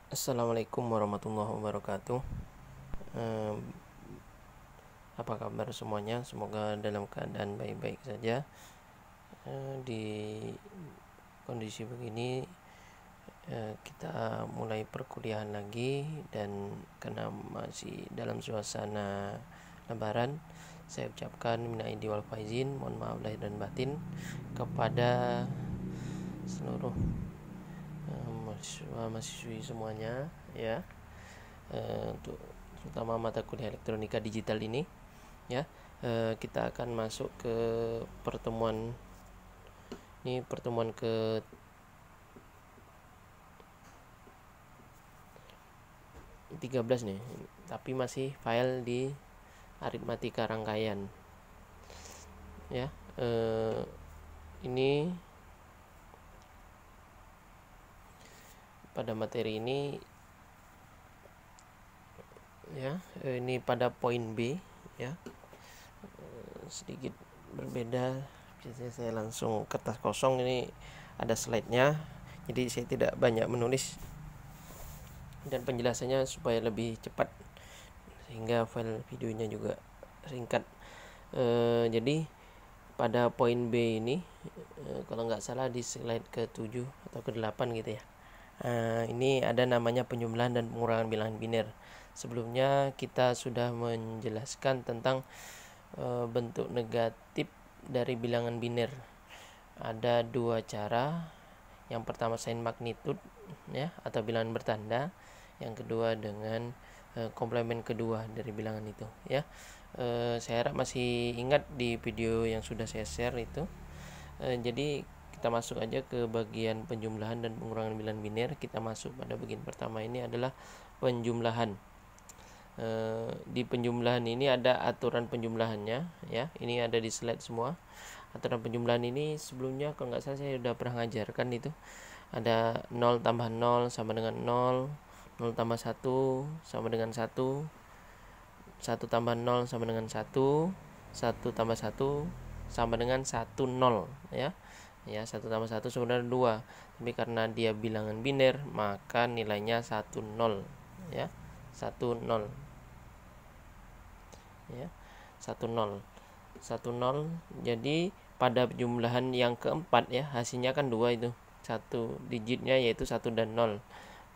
Assalamualaikum warahmatullahi wabarakatuh. Ehm, Apa kabar semuanya? Semoga dalam keadaan baik-baik saja. Di kondisi begini, kita mulai perkuliahan lagi, dan karena masih dalam suasana Lebaran, saya ucapkan minal aidin wal faizin, mohon maaf lahir dan batin kepada seluruh mahasiswa-mahasiswi semuanya, ya. Untuk terutama mata kuliah elektronika digital ini, ya. Kita akan masuk ke pertemuan ke 13 nih, tapi masih file di aritmatika rangkaian, ya. Ini pada materi ini, ya. Ini pada poin B, ya. Sedikit berbeda, biasanya saya langsung kertas kosong, ini ada slide-nya, jadi saya tidak banyak menulis dan penjelasannya supaya lebih cepat, sehingga file videonya juga singkat. Jadi pada poin B ini, kalau nggak salah di slide ke-7 atau ke-8 gitu ya, ini ada namanya penjumlahan dan pengurangan bilangan biner. Sebelumnya kita sudah menjelaskan tentang bentuk negatif dari bilangan biner. Ada dua cara. Yang pertama sign magnitude, ya, atau bilangan bertanda. Yang kedua dengan komplement kedua dari bilangan itu, ya. Saya harap masih ingat di video yang sudah saya share itu. Jadi kita masuk aja ke bagian penjumlahan dan pengurangan bilangan biner. Kita masuk pada bagian pertama, ini adalah penjumlahan. Di penjumlahan ini ada aturan penjumlahannya, ya. Ini ada di slide semua. Aturan penjumlahan ini sebelumnya kalau nggak salah saya sudah pernah ngajarkan itu. Ada 0 tambah 0 sama dengan 0, 0 tambah 1 sama dengan 1, 1 tambah 0 sama dengan 1, 1 tambah 1 sama dengan 1, 0, ya. Ya, 1 tambah 1 sama dengan 2. Tapi karena dia bilangan biner, maka nilainya 1, 0, ya. 1, 0. Ya, 1, 0. 1, 0. Jadi pada penjumlahan yang keempat, ya, hasilnya kan 2 itu. Satu digitnya yaitu 1 dan 0.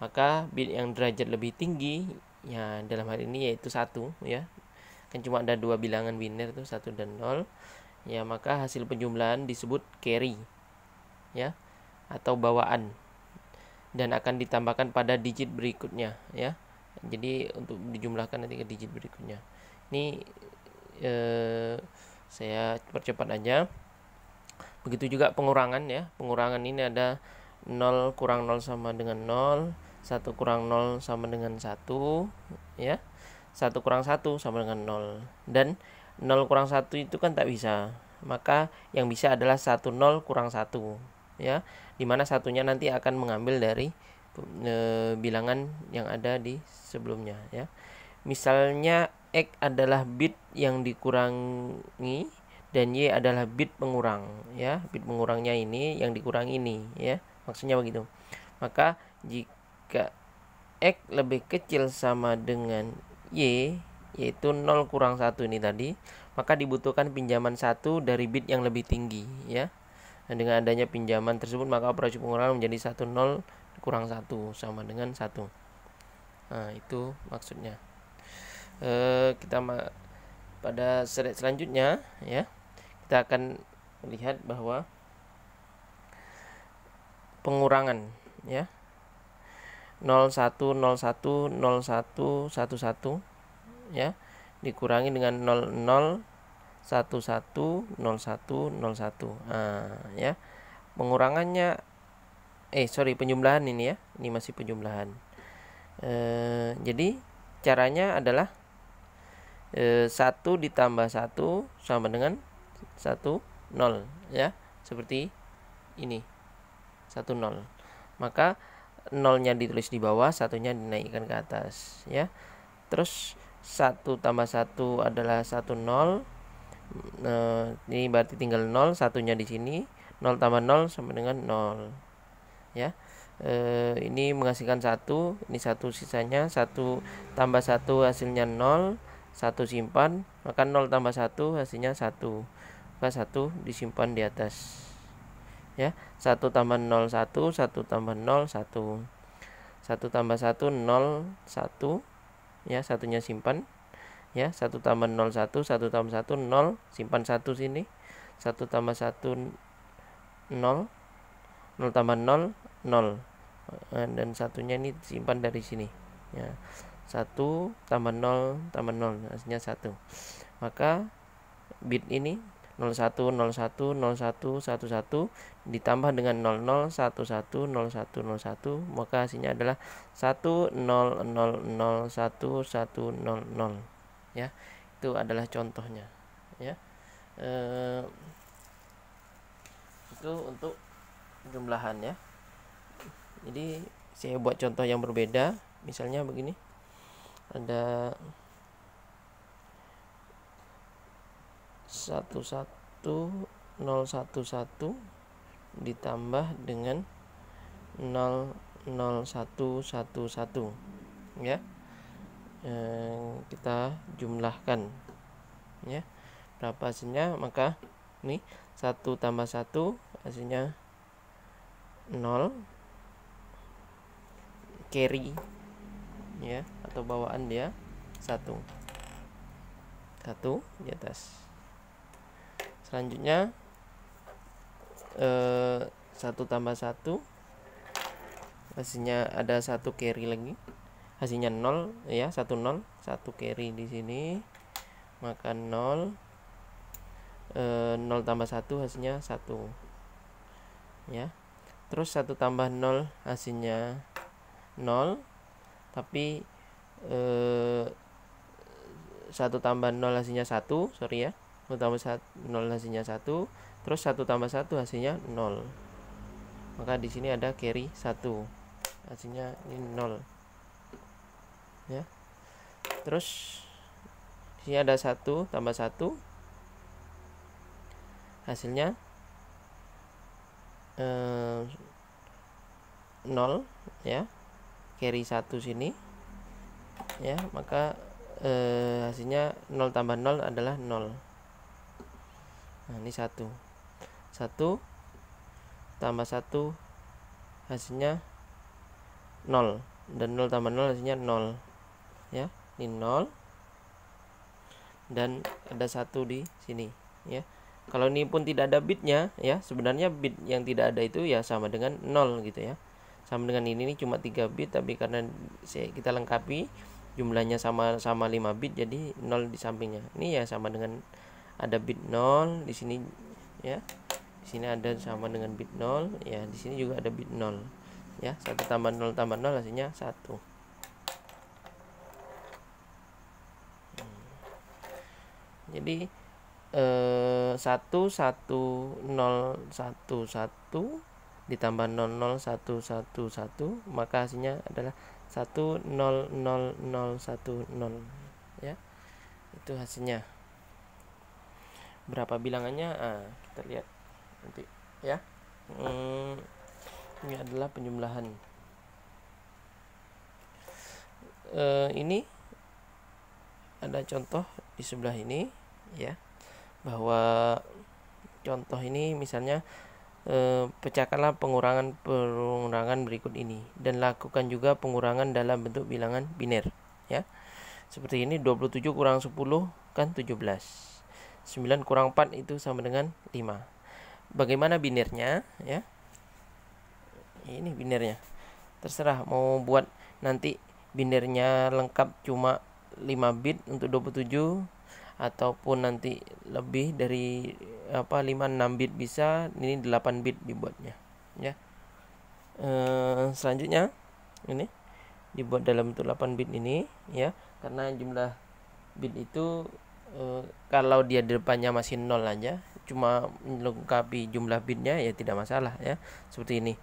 Maka bit yang derajat lebih tinggi, ya, dalam hal ini yaitu 1, ya. Kan cuma ada dua bilangan biner tuh, 1 dan 0. Ya, maka hasil penjumlahan disebut carry, ya, atau bawaan, dan akan ditambahkan pada digit berikutnya, ya. Jadi untuk dijumlahkan nanti ke digit berikutnya. Ini saya percepat aja. Begitu juga pengurangan, ya. Pengurangan ini ada 0 kurang 0 sama dengan 0, 1 kurang 0 sama dengan 1, ya. 1 kurang 1 sama dengan 0. Dan 0 kurang 1 itu kan tak bisa. Maka yang bisa adalah 1, 0 kurang 1, ya. Dimana satunya nanti akan mengambil dari bilangan yang ada di sebelumnya, ya. Misalnya X adalah bit yang dikurangi dan Y adalah bit pengurang, ya. Bit pengurangnya ini yang dikurangi ini, ya. Maksudnya begitu. Maka jika X lebih kecil sama dengan Y, yaitu 0 kurang 1 ini tadi, maka dibutuhkan pinjaman 1 dari bit yang lebih tinggi, ya. Dan dengan adanya pinjaman tersebut, maka operasi pengurangan menjadi 1, 0 kurang 1 sama dengan 1. Nah, itu maksudnya. Kita pada slide selanjutnya, ya, kita akan melihat bahwa pengurangan, ya, 01 01 01 11, ya, dikurangi dengan 00 11 01 01. Nah, ya, pengurangannya penjumlahan ini, ya. Ini masih penjumlahan. Jadi caranya adalah 1 ditambah 1 sama dengan 1, 0, ya. Seperti ini, 1, 0. Maka 0-nya ditulis di bawah, 1-nya dinaikkan ke atas, ya. Terus 1 tambah 1 adalah 1, 0. Ini berarti tinggal 0, 1-nya di sini. 0 tambah 0 sama dengan 0, ya. ini menghasilkan 1, ini 1 sisanya, 1 tambah 1 hasilnya 0, 1 simpan, maka 0 tambah 1 hasilnya 1, maka 1 disimpan di atas ya. 1 tambah 0 1, 1 tambah 0 1, 1 tambah 1 0 1 ya, satunya simpan ya. 1 tambah 0 1, 1 tambah 1 0, simpan 1 sini, 1 tambah 1 0, 0 tambah 0 0, dan satunya ini simpan dari sini ya. 1 tambah 0 tambah 0 hasilnya 1, maka bit ini 01 01 01 11 ditambah dengan 00 11 01 01, maka hasilnya adalah 1000 1100 ya. Itu adalah contohnya ya. Itu untuk jumlahan ya. Jadi saya buat contoh yang berbeda, misalnya begini, ada 11011 ditambah dengan 00111 ya. Kita jumlahkan ya, berapa hasilnya, maka ini 1 tambah 1 hasilnya 0, carry ya, atau bawaan dia 1 di atas. Selanjutnya 1 tambah 1 hasilnya ada 1 carry lagi, hasilnya 0 ya, 1 0, 1 carry di sini, maka 0, 0 tambah 1 hasilnya 1 ya. Terus 1 tambah 0 hasilnya 0, tapi 1 tambah 0 hasilnya 1, sorry ya, 1 tambah 0 hasilnya 1, terus 1 tambah 1 hasilnya 0, maka di sini ada carry 1, hasilnya ini 0 ya. Terus di sini ada 1 tambah 1 hasilnya 0 ya, carry 1 sini ya, maka hasilnya 0 tambah 0 adalah 0. Nah, ini 1 tambah 1 hasilnya 0, dan 0 tambah 0 hasilnya 0 ya, ini 0 dan ada 1 di sini ya. Kalau ini pun tidak ada bitnya ya, sebenarnya bit yang tidak ada itu ya sama dengan 0 gitu ya, sama dengan ini cuma 3 bit, tapi karena kita lengkapi jumlahnya sama 5 bit, jadi 0 di sampingnya. Ini ya sama dengan ada bit 0 di sini ya. Di sini ada sama dengan bit 0 ya, di sini juga ada bit 0 ya. 1 tambah 0 tambah 0 hasilnya 1. Jadi 1 1 0 1 1 ditambah 0 0 1 1 1, maka hasilnya adalah 1 0 0 0 1 0 ya. Itu hasilnya. Berapa bilangannya? Kita lihat nanti ya. Ini adalah penjumlahan. Ini ada contoh di sebelah ini ya, bahwa contoh ini misalnya pecahkanlah pengurangan berikut ini dan lakukan juga pengurangan dalam bentuk bilangan biner ya. Seperti ini, 27 kurang 10 kan 17, 9 kurang 4 itu sama dengan 5. Bagaimana binernya ya? Ini binernya, terserah mau buat nanti binernya lengkap cuma 5 bit untuk 27, ataupun nanti lebih dari 5 6 bit bisa, ini 8 bit dibuatnya ya. Selanjutnya ini dibuat dalam bentuk 8 bit ini ya, karena jumlah bit itu kalau dia di depannya masih 0 aja, cuma melengkapi jumlah bitnya ya tidak masalah ya. Seperti ini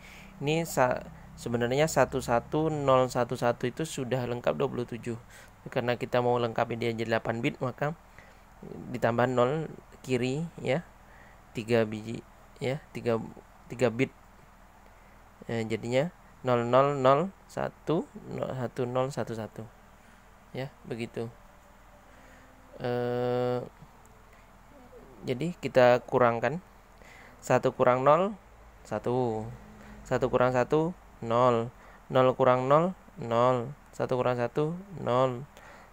sebenarnya 11011 itu sudah lengkap 27, karena kita mau lengkapi dia jadi 8 bit, maka ditambah 0 kiri ya, 3 biji ya, 3 bit, jadinya 0 0 0 1 1 0 1 1 ya, begitu. Jadi kita kurangkan 1 kurang 0 1, 1 kurang 1 0, 0 kurang 0 0, 1 kurang 1 0,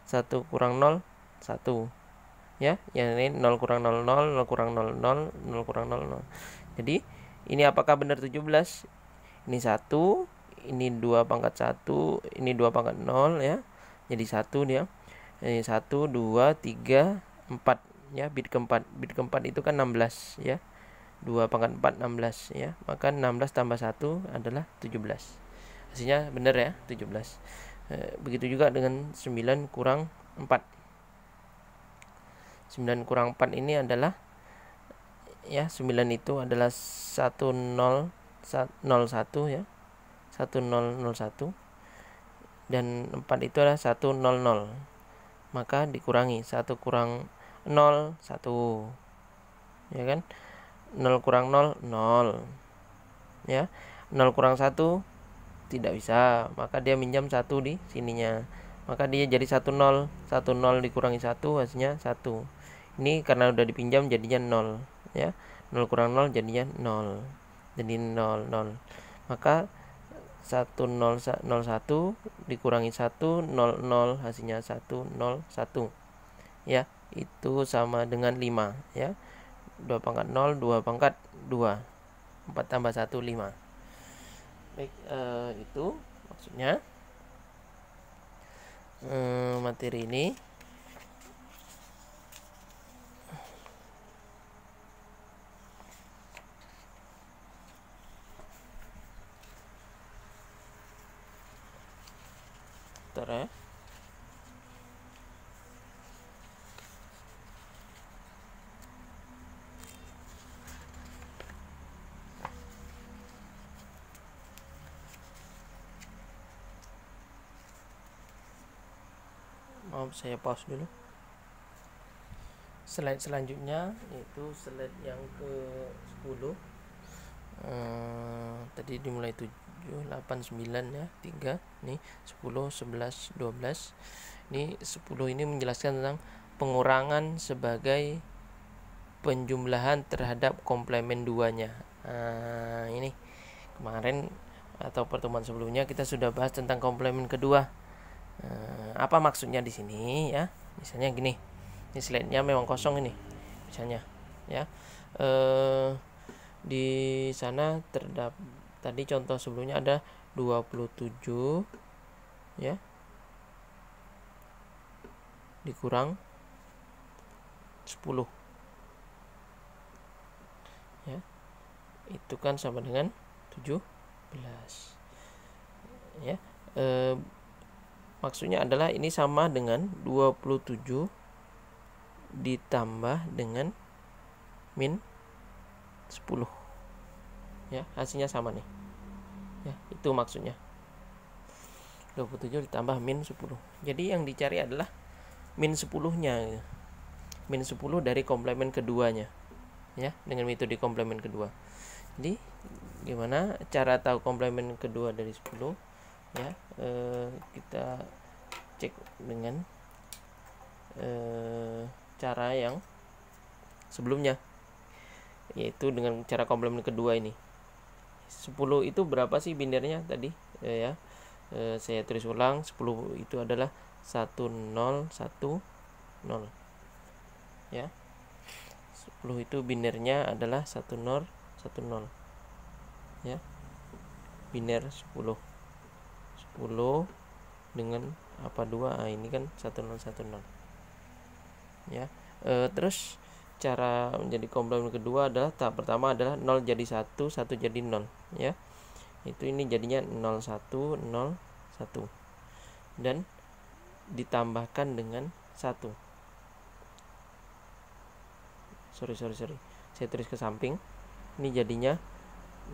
1 kurang 0 1 ya, yang ini 0 kurang 0 0, 0 kurang 0 0, 0 kurang 0 0. Jadi ini apakah benar 17? Ini 1, ini 2 pangkat 1, ini 2 pangkat 0 ya. Jadi 1 dia. Ini 1 2 3 4 ya, bit keempat. Bit keempat itu kan 16 ya. 2 pangkat 4 16 ya. Maka 16 tambah 1 adalah 17. Hasilnya benar ya, 17. Begitu juga dengan 9 kurang 4. 9 kurang 4 ini adalah ya, 9 itu adalah 1001 ya. 1001 dan 4 itu adalah 100. Maka dikurangi 1 kurang 0 1 ya kan, 0 kurang 0 0 ya, 0 kurang 1 tidak bisa, maka dia minjam 1 di sininya, maka dia jadi 10 10 dikurangi 1 hasilnya 1. Ini karena udah dipinjam jadinya 0 ya, 0 kurang 0 jadinya 0, jadi 0 0. Maka 1001 dikurangi 1 0 0 hasilnya 101 ya, itu sama dengan 5 ya. 2 pangkat 0 2 pangkat 2, 4 tambah 1 5. Baik, itu maksudnya materi ini. Bentar ya. Maaf, saya pause dulu. Slide selanjutnya yaitu slide yang ke 10. Tadi dimulai 7 8 9 ya, 3 nih 10 11 12. Ini 10 ini menjelaskan tentang pengurangan sebagai penjumlahan terhadap komplemen 2-nya. Ini kemarin atau pertemuan sebelumnya kita sudah bahas tentang komplemen kedua. Apa maksudnya di sini ya? Misalnya gini. Ini slide-nya memang kosong ini. Misalnya ya. Di sana terdapat tadi contoh sebelumnya ada 27 ya. Dikurang 10. Ya. Itu kan sama dengan 17. Ya. Maksudnya adalah ini sama dengan 27 ditambah dengan min 10 ya, hasilnya sama nih ya, itu maksudnya 27 ditambah min 10. Jadi yang dicari adalah min 10 nya gitu. Min 10 dari komplemen keduanya ya, dengan metode komplemen kedua. Jadi gimana cara tahu komplemen kedua dari 10 ya? Kita cek dengan cara yang sebelumnya, yaitu dengan cara komplemen kedua ini. 10 itu berapa sih binarnya tadi ya? Saya tulis ulang, 10 itu adalah 1010 ya. 10 itu binarnya adalah 1010 ya. Biner 10 dengan apa 2? Ini kan 1010 ya. Terus cara menjadi komplemen kedua adalah tahap pertama adalah 0 jadi 1 1 jadi 0 ya. Itu ini jadinya 0 1 0 1 dan ditambahkan dengan 1. Sorry saya tulis ke samping. Ini jadinya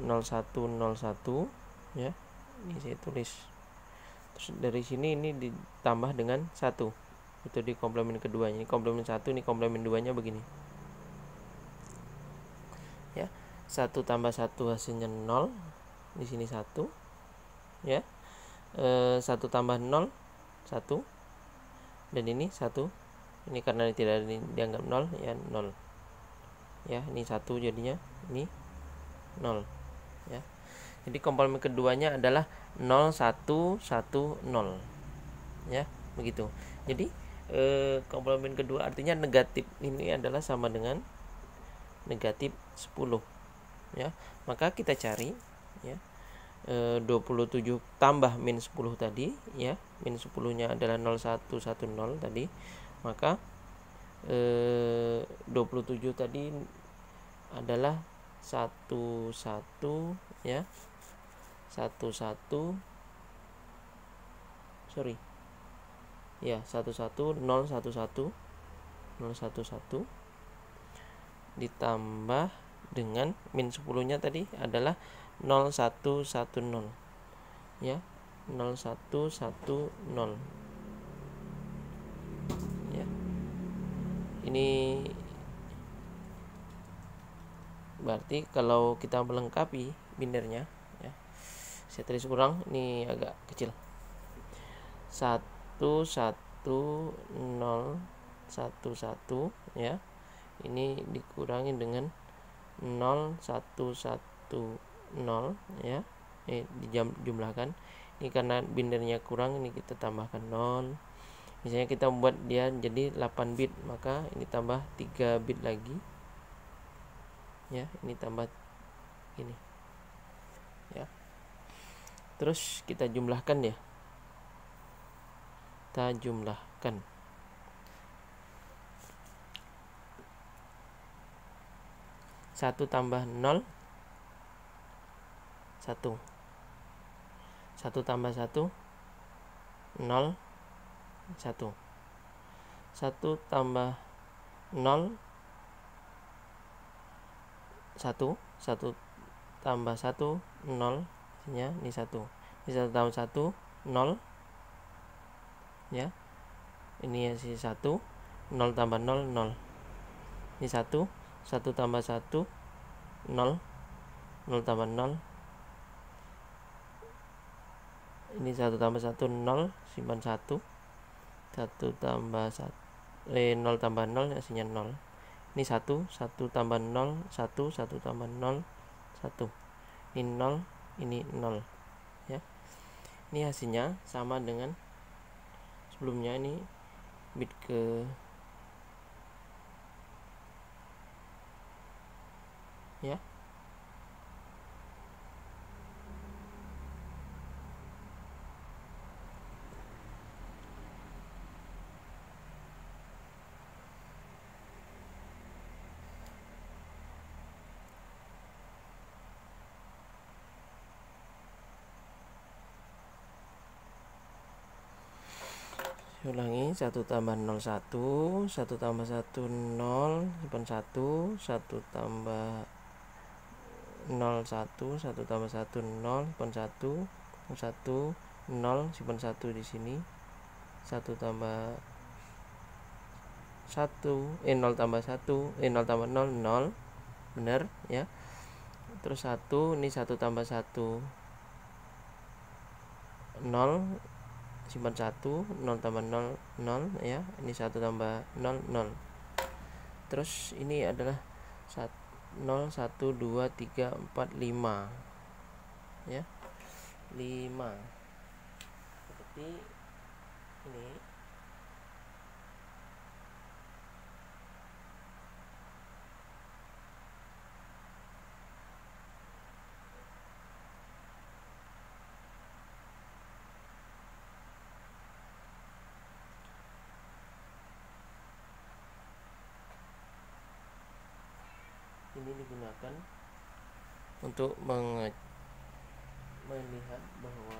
0101 ya. Ini saya tulis. Terus dari sini ini ditambah dengan 1. Itu di komplemen keduanya. Ini komplemen 1, ini komplemen 2-nya begini. Ya. 1 tambah 1 hasilnya 0. Di sini 1. ya. 1 tambah 0 1, dan ini 1. Ini karena tidak dianggap 0 ya, 0 ya. Ini 1 jadinya, ini 0 ya. Jadi komplement keduanya adalah 0 1 1 0 ya, begitu. Jadi komplement kedua artinya negatif ini adalah sama dengan negatif 10 ya. Maka kita cari ya, 27 tambah min 10 tadi ya, min 10 nya adalah 0110 tadi, maka 27 tadi adalah 11 ya, 11 sorry ya, 11011 011 ditambah dengan min 10 nya tadi adalah 0110 ya, 0110 ya. Ini berarti kalau kita melengkapi binarnya ya, saya tulis ulang, ini agak kecil, 11011 ya, ini dikurangi dengan 0110 ya, dijumlahkan. Ini karena binarnya kurang, ini kita tambahkan 0. Misalnya kita membuat dia jadi 8 bit, maka ini tambah 3 bit lagi ya, ini tambah ini ya. Terus kita jumlahkan ya, kita jumlahkan 1 tambah 0 1, 1 tambah 1 0 1, 1 tambah 0 1, 1 tambah 1 0 ya, ini 1, ini 1 tambah 1 0 ya, ini isi 1, 0 tambah 0 0, ini 1, 1 tambah 1 0, 0 tambah 0, ini 1 tambah 1 0, simpan 1, 1 tambah 1 0 tambah 0 hasilnya 0. Ini 1, 1 tambah 0 1, 1 tambah 0 1, ini 0, ini 0 ya. Ini hasilnya sama dengan sebelumnya, ini bit ke ya. Ulangi, 1 tambah 0 1, 1 tambah 1 0, simpan 1, 1 tambah 0 1, 1 tambah 1 0, simpan 1, 1 0, simpan 1 di sini, 1 tambah 1 0 tambah 1 0 tambah 0 0, benar ya. Terus 1, ini 1 tambah 1 0, simpan 1, 0 tambah 0 0 ya, ini 1 tambah 0 0. Terus ini adalah 0 1 2 3 4 5 ya, 5 seperti ini. Ini digunakan untuk melihat bahwa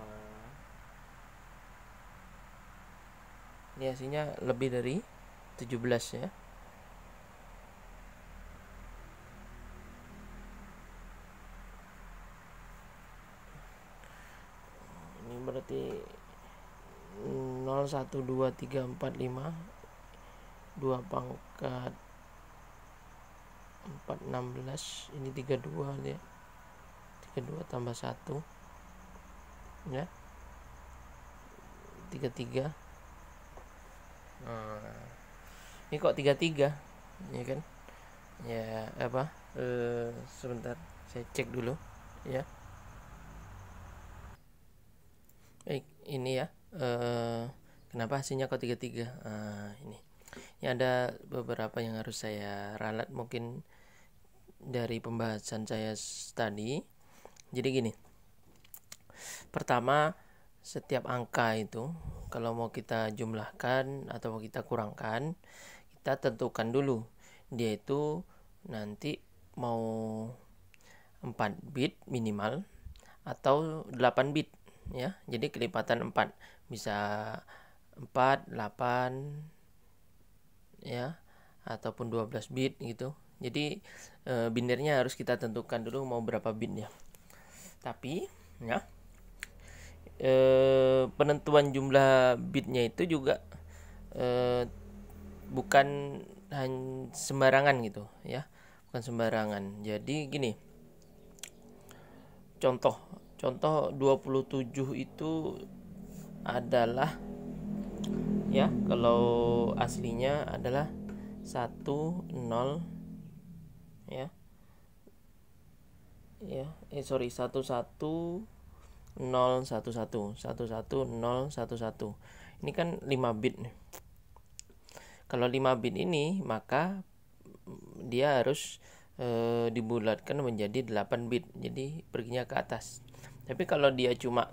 ini hasilnya lebih dari 17 ya. Ini berarti 0 1 2 3 4 5 2 pangkat 4 16, ini 32 ya, 32 tambah 1 ya, 33. Ini kok 33 ya kan, ya apa, sebentar saya cek dulu ya. Baik, ini ya, kenapa hasilnya kok 33. Ini ada beberapa yang harus saya ralat mungkin dari pembahasan saya tadi. Jadi gini, pertama, setiap angka itu kalau mau kita jumlahkan atau mau kita kurangkan, kita tentukan dulu dia itu nanti mau 4 bit minimal atau 8 bit ya. Jadi kelipatan 4 bisa 4, 8 ya, ataupun 12 bit gitu. Jadi binarnya harus kita tentukan dulu mau berapa bitnya. Tapi ya, penentuan jumlah bitnya itu juga bukan sembarangan gitu ya, bukan sembarangan. Jadi gini, contoh 27 itu adalah ya, kalau aslinya adalah 10 ya, 11011. Ini kan 5 bit nih. Kalau 5 bit ini maka dia harus dibulatkan menjadi 8 bit. Jadi perginya ke atas. Tapi kalau dia cuma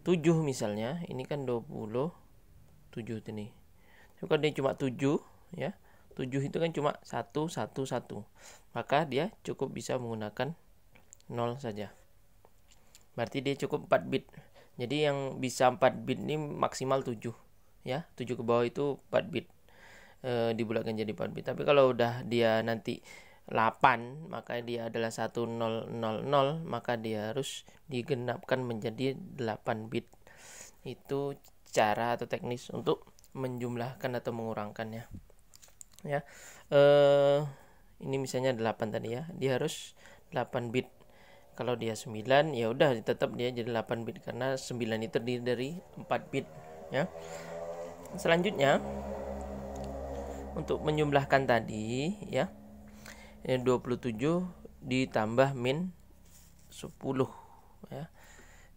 7 misalnya, ini kan 27 ini. Tapi kalau dia cuma 7 ya, 7 itu kan cuma 111. Maka dia cukup bisa menggunakan 0 saja. Berarti dia cukup 4 bit. Jadi yang bisa 4 bit ini maksimal 7 ya. 7 ke bawah itu 4 bit. Dibulatkan jadi 4 bit. Tapi kalau udah dia nanti 8, maka dia adalah 1000, maka dia harus digenapkan menjadi 8 bit. Itu cara atau teknis untuk menjumlahkan atau mengurangkannya ya. Ini misalnya 8 tadi ya, dia harus 8 bit. Kalau dia 9 ya udah tetap dia jadi 8 bit karena 9 itu terdiri dari 4 bit ya. Selanjutnya untuk menjumlahkan tadi ya, 27 ditambah min 10 ya.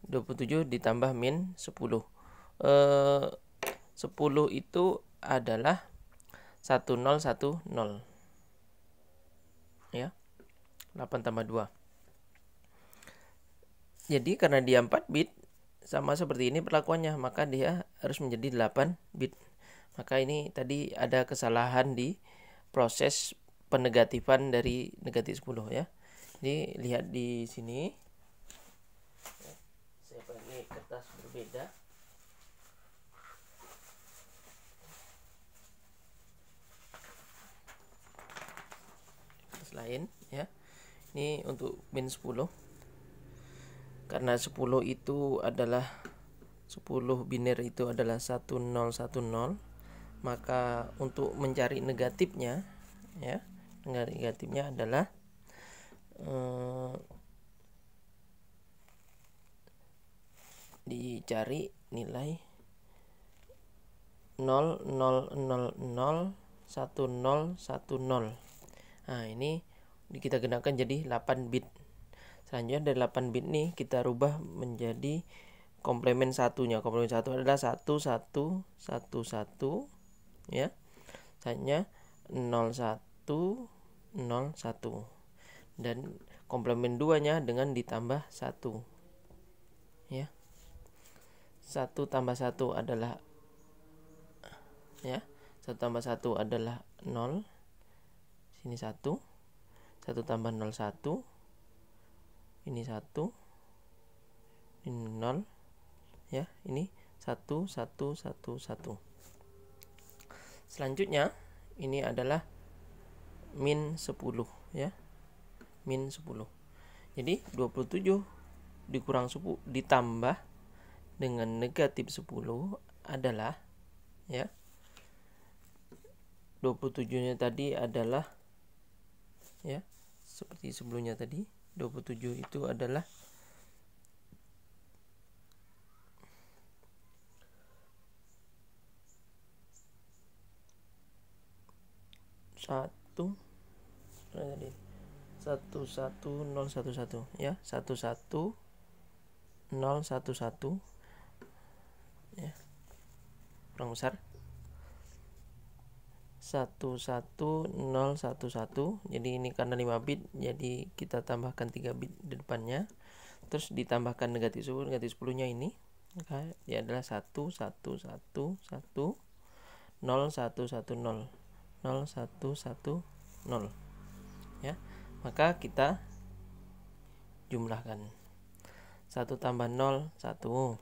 27 ditambah min 10. 10 itu adalah 1010 ya. 8 tambah 2. Jadi karena dia 4 bit sama seperti ini perlakuannya, maka dia harus menjadi 8 bit. Maka ini tadi ada kesalahan di proses penegatifan dari negatif 10 ya. Jadi lihat di sini. Saya pakai kertas berbeda. Kertas lain ya. Ini untuk min 10. Karena 10 itu adalah 10 biner itu adalah 1010, maka untuk mencari negatifnya ya, negatifnya adalah dicari nilai 0,00,1010. Nah, ini kita gunakan jadi 8 bit. Selanjutnya dari 8 bit nih kita rubah menjadi komplemen satunya. Komplemen satu adalah 1111 ya. Selanjutnya 0101 dan komplemen 2-nya dengan ditambah 1 ya. 1 tambah 1 adalah ya, 1 tambah 1 adalah 0. Sini 1. 1 tambah 0 1. Ini 1. Ini 0 ya, ini 1 1 1 1. Selanjutnya ini adalah min 10 ya. Min 10. Jadi 27 dikurang 10 ditambah dengan negatif 10 adalah ya, 27-nya tadi adalah ya, seperti sebelumnya tadi. 27 itu adalah 11011 ya, 11011 ya, kurang besar 11011. Jadi ini karena 5 bit, jadi kita tambahkan 3 bit di depannya, terus ditambahkan negatif 10 nya ini, maka dia adalah 1111 0110 0110 ya. Maka kita jumlahkan 1 tambah 0 1,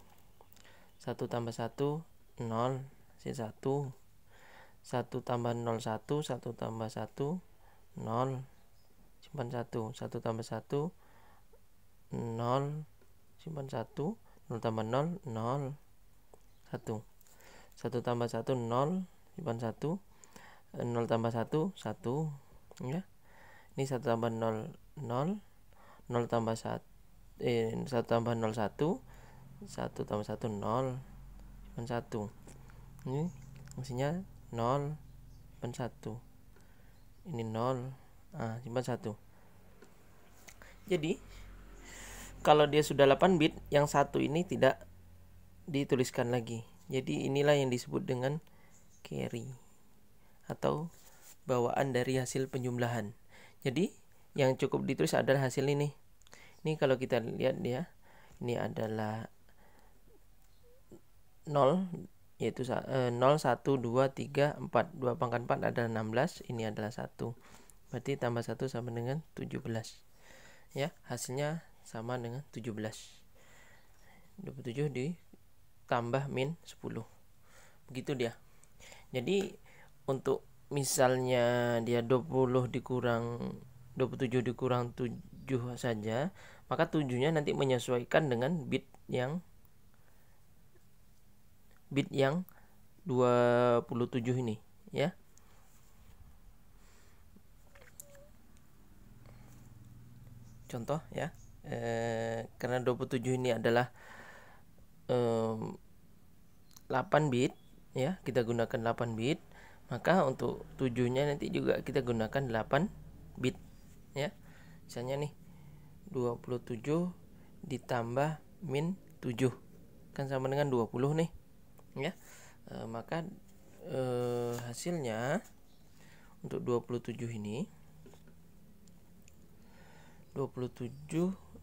1 tambah 1 0, si 1, 1 tambah 0 1, 1 tambah 1 0, simpan 1, 1 tambah 1 0, simpan 1, 0 tambah 0 0, 1, 1 tambah 1 0, simpan 1, 0 tambah 1 1 ya. Ini 1 tambah 0 0, 0 tambah 1 1 tambah 0 1, 1 tambah 1 0, simpan 1. Ini fungsinya 0 simpan 1. Ini 0, simpan 1. Jadi kalau dia sudah 8 bit, yang satu ini tidak dituliskan lagi. Jadi inilah yang disebut dengan carry atau bawaan dari hasil penjumlahan. Jadi yang cukup ditulis adalah hasil ini. Ini kalau kita lihat dia, ini adalah 0, yaitu 0 1 2 3 4, 2 pangkat 4 adalah 16, ini adalah 1. Berarti tambah 1 sama dengan 17. Ya, hasilnya sama dengan 17. 27 ditambah min 10. Begitu dia. Jadi untuk misalnya dia 27 dikurang 7 saja, maka 7-nya nanti menyesuaikan dengan bit yang 27 ini ya. Contoh ya, karena 27 ini adalah 8 bit ya, kita gunakan 8 bit, maka untuk 7-nya nanti juga kita gunakan 8 bit ya. Misalnya nih 27 ditambah min 7 kan sama dengan 20 nih ya. Maka hasilnya untuk 27 ini 27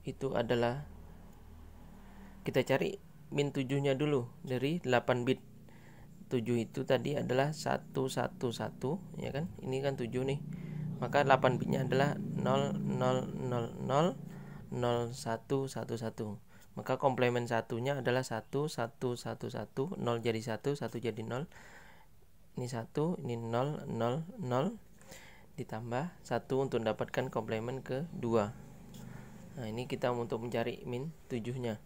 itu adalah, kita cari min 7-nya dulu dari 8 bit. 7 itu tadi adalah 111 ya kan. Ini kan 7 nih. Maka 8 bitnya adalah 0000 0111. Maka komplement satunya adalah 1111, 0 jadi 1, 1 jadi 0. Ini 1, ini 0 0 0 ditambah 1 untuk mendapatkan komplement kedua. Nah, ini kita untuk mencari min 7-nya.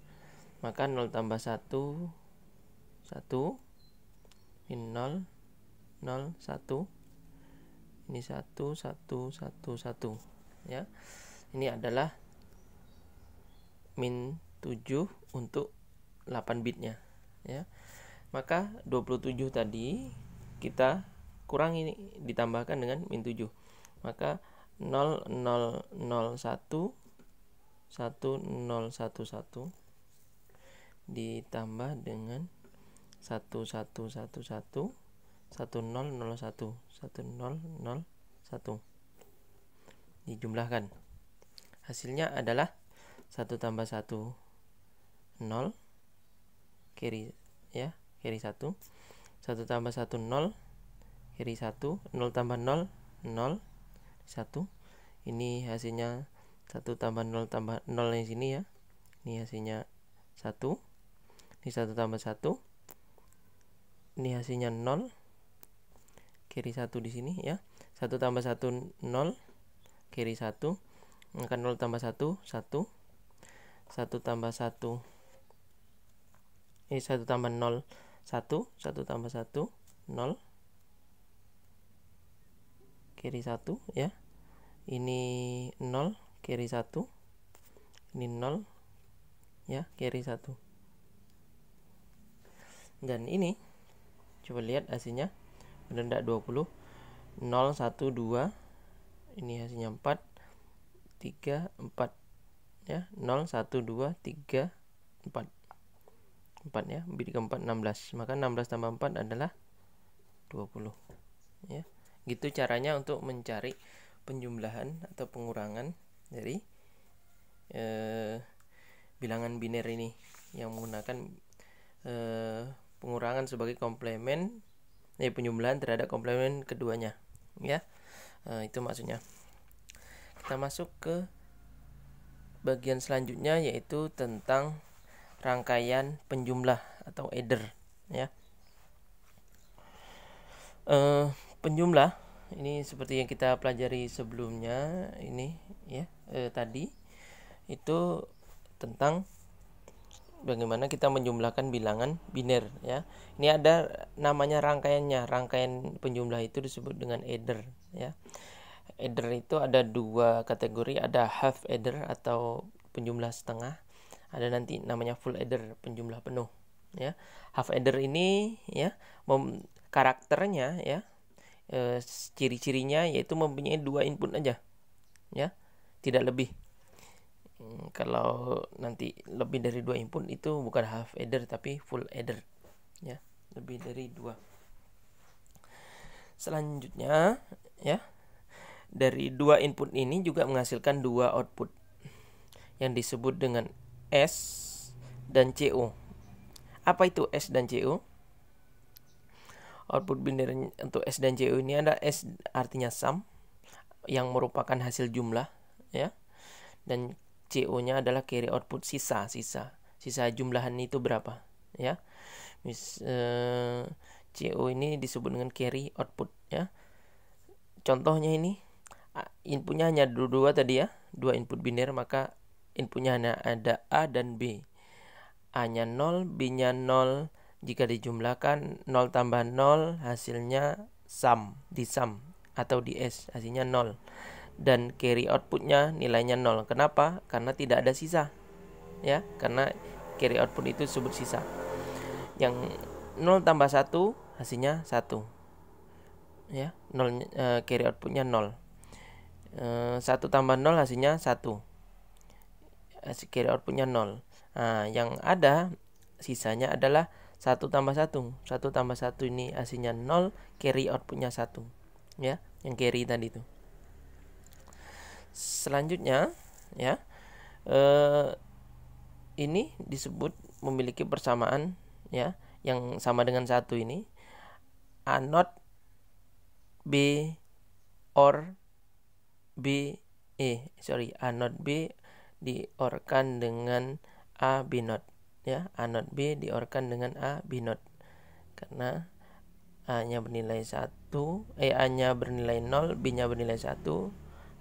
Maka 0 tambah 1 1, ini 0 0 1, ini 1 1 1 1 ya. Ini adalah min 7 untuk 8 bitnya ya. Maka 27 tadi kita kurangi, ditambahkan dengan min 7. Maka 0001 1011 ditambah dengan 1111 1001 1001 dijumlahkan. Hasilnya adalah 1 tambah 1 0, carry ya, carry 1. 1 tambah 1 0, carry 1. 0 tambah 0 0, 1. Ini hasilnya 1 tambah 0 tambah 0 di sini ya. Ini hasilnya 1. Ini 1 tambah 1. Ini hasilnya 0. Carry 1 di sini ya. 1 tambah 1 0, carry 1. Maka 0 tambah 1 1. 1 tambah 1 1 tambah 0 1, 1 tambah 1 0, carry 1 ya. Ini 0, carry 1. Ini 0 ya, carry 1. Dan ini coba lihat hasilnya benar enggak 20. 0 1 2, ini hasilnya 4 3 4 ya. 0 1 2 3 4 4 ya, bit keempat 16, maka 16 tambah 4 adalah 20 ya. Gitu caranya untuk mencari penjumlahan atau pengurangan dari bilangan biner ini yang menggunakan pengurangan sebagai komplemen, penjumlahan terhadap komplemen keduanya ya. Itu maksudnya. Kita masuk ke bagian selanjutnya, yaitu tentang rangkaian penjumlah atau adder ya. Penjumlah ini seperti yang kita pelajari sebelumnya ini ya, tadi itu tentang bagaimana kita menjumlahkan bilangan biner ya. Ini ada namanya rangkaiannya. Rangkaian penjumlah itu disebut dengan adder ya. Adder itu ada dua kategori, ada half adder atau penjumlah setengah, ada nanti namanya full adder, penjumlah penuh ya. Half adder ini ya, karakternya ya, ciri-cirinya yaitu mempunyai 2 input aja ya, tidak lebih. Kalau nanti lebih dari 2 input itu bukan half adder tapi full adder ya, lebih dari 2. Selanjutnya ya, dari 2 input ini juga menghasilkan 2 output yang disebut dengan S dan CO. Apa itu S dan CO? Output biner untuk S dan CO ini ada S artinya sum, yang merupakan hasil jumlah ya, dan CO-nya adalah carry output, sisa jumlahan itu berapa ya. CO ini disebut dengan carry output ya. Contohnya ini inputnya hanya 2 tadi ya, 2 input biner, maka inputnya hanya ada A dan B. A-nya 0, B-nya 0. Jika dijumlahkan 0 tambah 0 hasilnya sum, di sum atau di S hasilnya 0. Dan carry outputnya nilainya 0. Kenapa? Karena tidak ada sisa ya, karena carry output itu disebut sisa. Yang 0 tambah 1 hasilnya 1 ya, 0, carry outputnya 0. 1 tambah 0 hasilnya 1, carry outputnya 0. Nah, yang ada sisanya adalah 1 tambah 1. 1 tambah 1 ini hasilnya 0, carry outputnya 1 ya, yang carry tadi itu. Selanjutnya ya, ini disebut memiliki persamaan ya, yang sama dengan 1 ini, A not B or B A not B diorkan dengan A B not ya. A not B diorkan dengan A B not karena A-nya bernilai 1, A-nya bernilai 0, B-nya bernilai 1,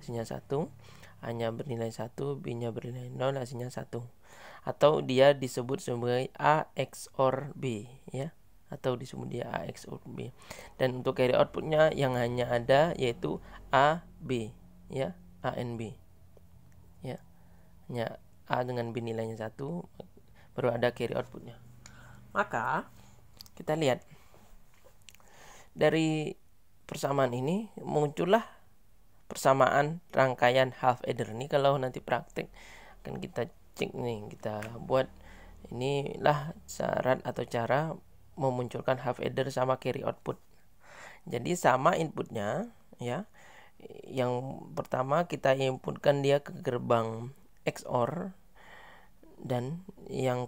hasilnya 1. A-nya bernilai 1, B-nya bernilai 0, hasilnya 1. Atau dia disebut sebagai A XOR B ya, atau disebut dia A XOR B. Dan untuk carry outputnya yang hanya ada yaitu A B ya, A and B ya. Hanya A dengan B nilainya 1, baru ada carry outputnya. Maka kita lihat dari persamaan ini muncullah persamaan rangkaian half adder. Ini kalau nanti praktek akan kita cek nih, kita buat inilah syarat atau cara memunculkan half adder sama carry output. Jadi sama inputnya ya. Yang pertama kita inputkan dia ke gerbang XOR, dan yang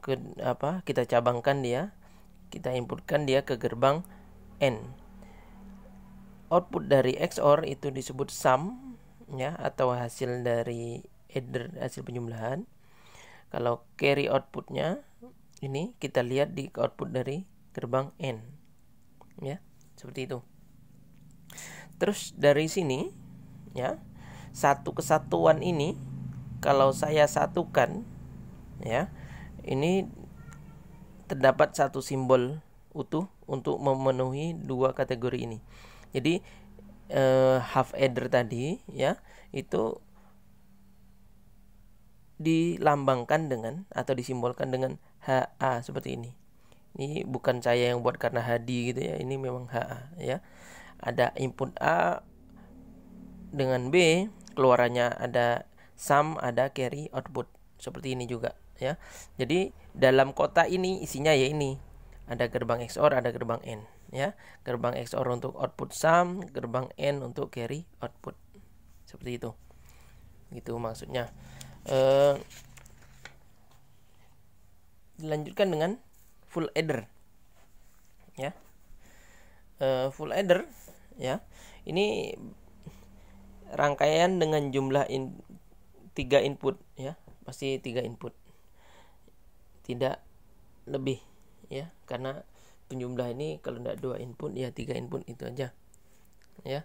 kita cabangkan dia, kita inputkan dia ke gerbang AND. Output dari XOR itu disebut sum ya, atau hasil dari adder, hasil penjumlahan. Kalau carry outputnya ini kita lihat di output dari gerbang AND ya, seperti itu. Terus dari sini ya, satu kesatuan ini kalau saya satukan ya, ini terdapat satu simbol utuh untuk memenuhi 2 kategori ini. Jadi half adder tadi ya, itu dilambangkan dengan atau disimbolkan dengan HA seperti ini. Ini bukan saya yang buat karena hadi gitu ya, ini memang HA ya. ada input A dengan B, keluarannya ada sum, ada carry, output. Seperti ini juga ya. Jadi dalam kotak ini isinya ya ini. Ada gerbang XOR, ada gerbang AND ya. Gerbang XOR untuk output sum, gerbang AND untuk carry output. Seperti itu. Gitu maksudnya. Dilanjutkan dengan full adder ya. Full adder ya. Ini rangkaian dengan jumlah 3 input ya. Pasti 3 input. Tidak lebih ya, karena penjumlah ini kalau tidak 2 input ya 3 input itu aja ya.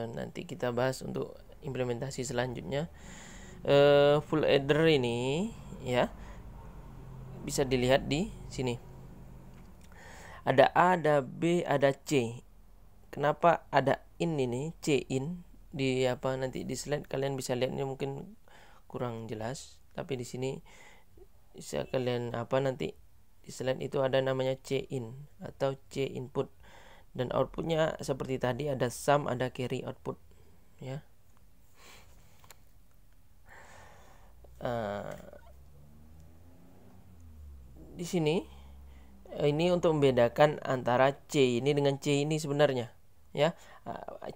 Nanti kita bahas untuk implementasi selanjutnya. Full adder ini ya bisa dilihat di sini. Ada A, ada B, ada C. Kenapa ada in ini, C in di apa, nanti di slide kalian bisa lihat, ini mungkin kurang jelas, tapi di sini bisa kalian apa, nanti di slide itu ada namanya C in atau C input, dan outputnya seperti tadi ada sum, ada carry output ya. Di sini ini untuk membedakan antara C ini dengan C ini sebenarnya ya.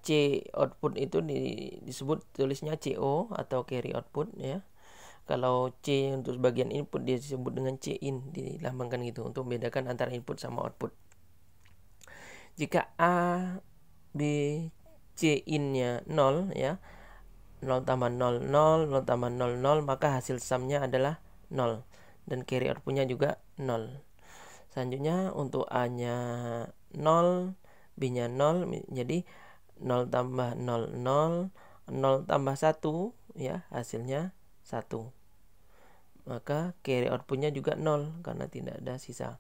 C output itu disebut tulisnya CO atau carry output ya. Kalau C untuk bagian input dia disebut dengan C in, dilambangkan gitu untuk membedakan antara input sama output. Jika A, B, C in-nya 0 ya, 0 tambah 0, 0, 0 tambah 0, 0, maka hasil sum-nya adalah 0 dan carry output-nya juga 0. Selanjutnya untuk A-nya 0, B-nya 0, jadi 0 tambah 0, 0, 0 tambah 1 ya, hasilnya 1. Maka carry outputnya juga 0 karena tidak ada sisa.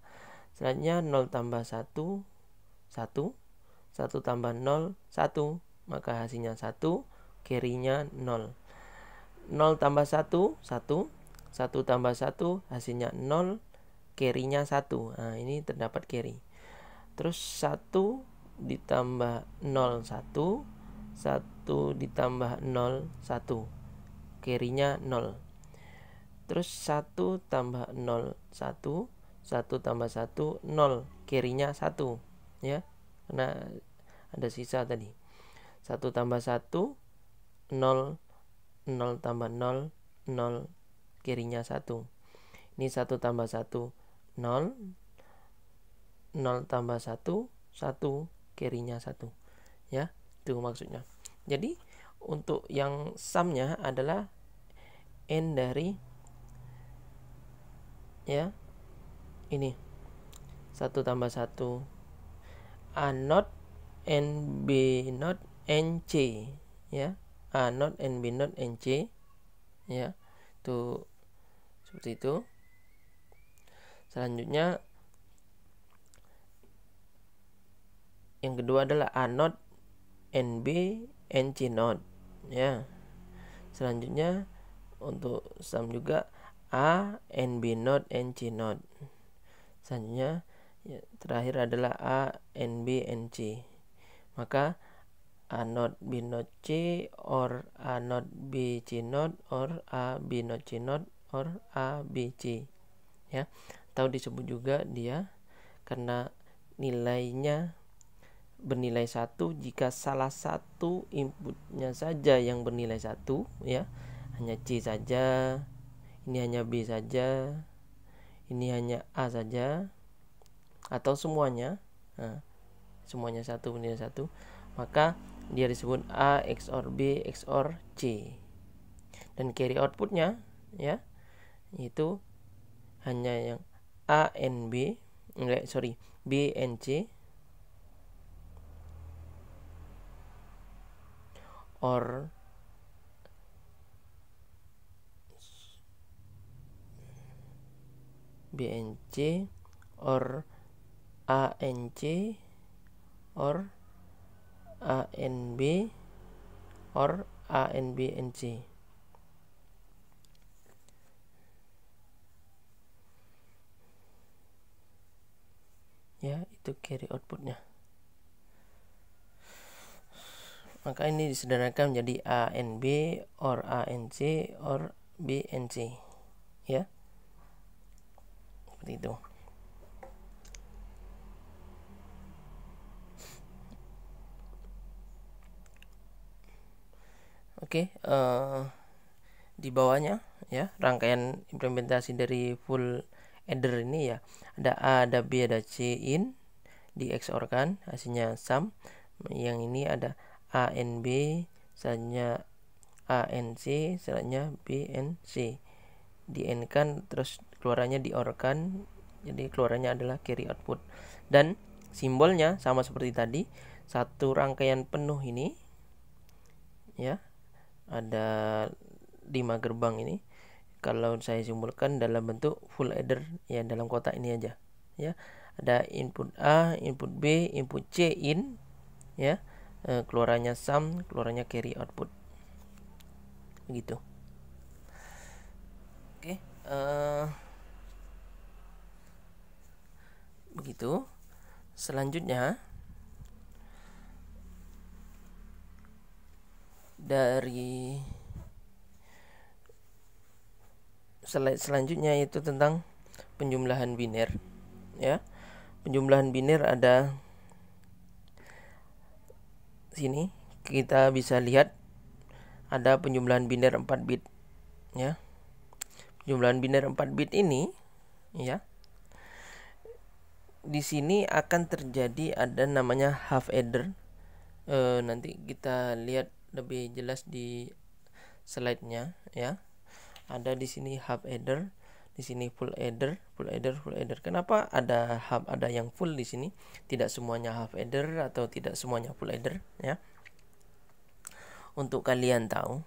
Selanjutnya 0 tambah 1, 1, 1 tambah 0, 1, maka hasilnya 1, carry-nya 0. 0 tambah 1, 1, 1 tambah 1, hasilnya 0, carry-nya 1. Nah, ini terdapat carry. Terus 1 ditambah 0, 1, 1 ditambah 0, 1, carry-nya 0. Terus 1 tambah 0, 1, 1 tambah 1, 0, carry-nya 1 ya, karena ada sisa tadi. 1 tambah 1, 0, 0 tambah 0, 0, carry-nya 1. Ini 1 tambah 1, 0, 0 tambah 1, 1, carry-nya 1 ya, itu maksudnya. Jadi untuk yang sum-nya adalah N dari ya ini 1 tambah 1 A not N B not N C ya, A not N B not N C ya, itu seperti itu. Selanjutnya yang kedua adalah A not N B N C not ya. Selanjutnya untuk sum juga A N B not N C not. Selanjutnya ya, terakhir adalah A N B N C. Maka A not B not C or A not B C not or A B not C not or A B C ya. Atau disebut juga dia karena nilainya bernilai 1 jika salah satu inputnya saja yang bernilai 1 ya, hanya C saja, ini hanya B saja, ini hanya A saja, atau semuanya, nah, semuanya 1 bernilai 1, maka dia disebut A XOR B XOR C. Dan carry outputnya ya, itu hanya yang A N B, B N C or B N C or A N C or A N B or A N B N C ya, itu carry outputnya. maka ini disederhanakan menjadi A and B or A and C or B and C, ya, seperti itu. Oke, di bawahnya ya rangkaian implementasi dari full adder ini ya, ada A, ada B, ada C in, di XOR kan hasilnya sum. Yang ini ada A and B, selanjutnya A and C, selanjutnya B and C, di N kan, terus keluarannya di OR kan, jadi keluarannya adalah carry output. Dan simbolnya sama seperti tadi, satu rangkaian penuh ini ya, ada 5 gerbang ini, kalau saya simbolkan dalam bentuk full adder ya, dalam kotak ini aja ya. Ada input A, input B, input C in ya, keluarannya sum, keluarannya carry output, begitu. Oke, begitu. Selanjutnya dari slide selanjutnya itu tentang penjumlahan biner ya. Penjumlahan biner ada sini, kita bisa lihat ada penjumlahan biner 4 bit ya. Penjumlahan biner 4 bit ini ya, di sini akan terjadi ada namanya half adder. Nanti kita lihat lebih jelas di slide-nya ya. Ada di sini half adder, di sini full adder, full adder, full adder. Kenapa ada half, ada yang full di sini? Tidak semuanya half adder atau tidak semuanya full adder ya. Untuk kalian tahu,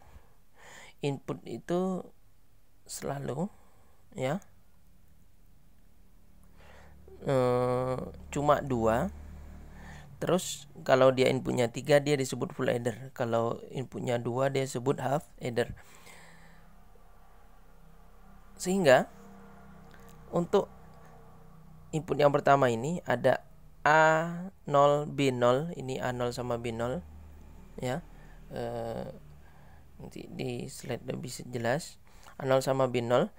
input itu selalu ya cuma 2. Terus kalau dia inputnya 3 dia disebut full adder. Kalau inputnya 2 dia disebut half adder. Sehingga untuk input yang pertama ini ada A0 B0, ini A0 sama B0 ya. Nanti di slide lebih jelas. A0 sama B0,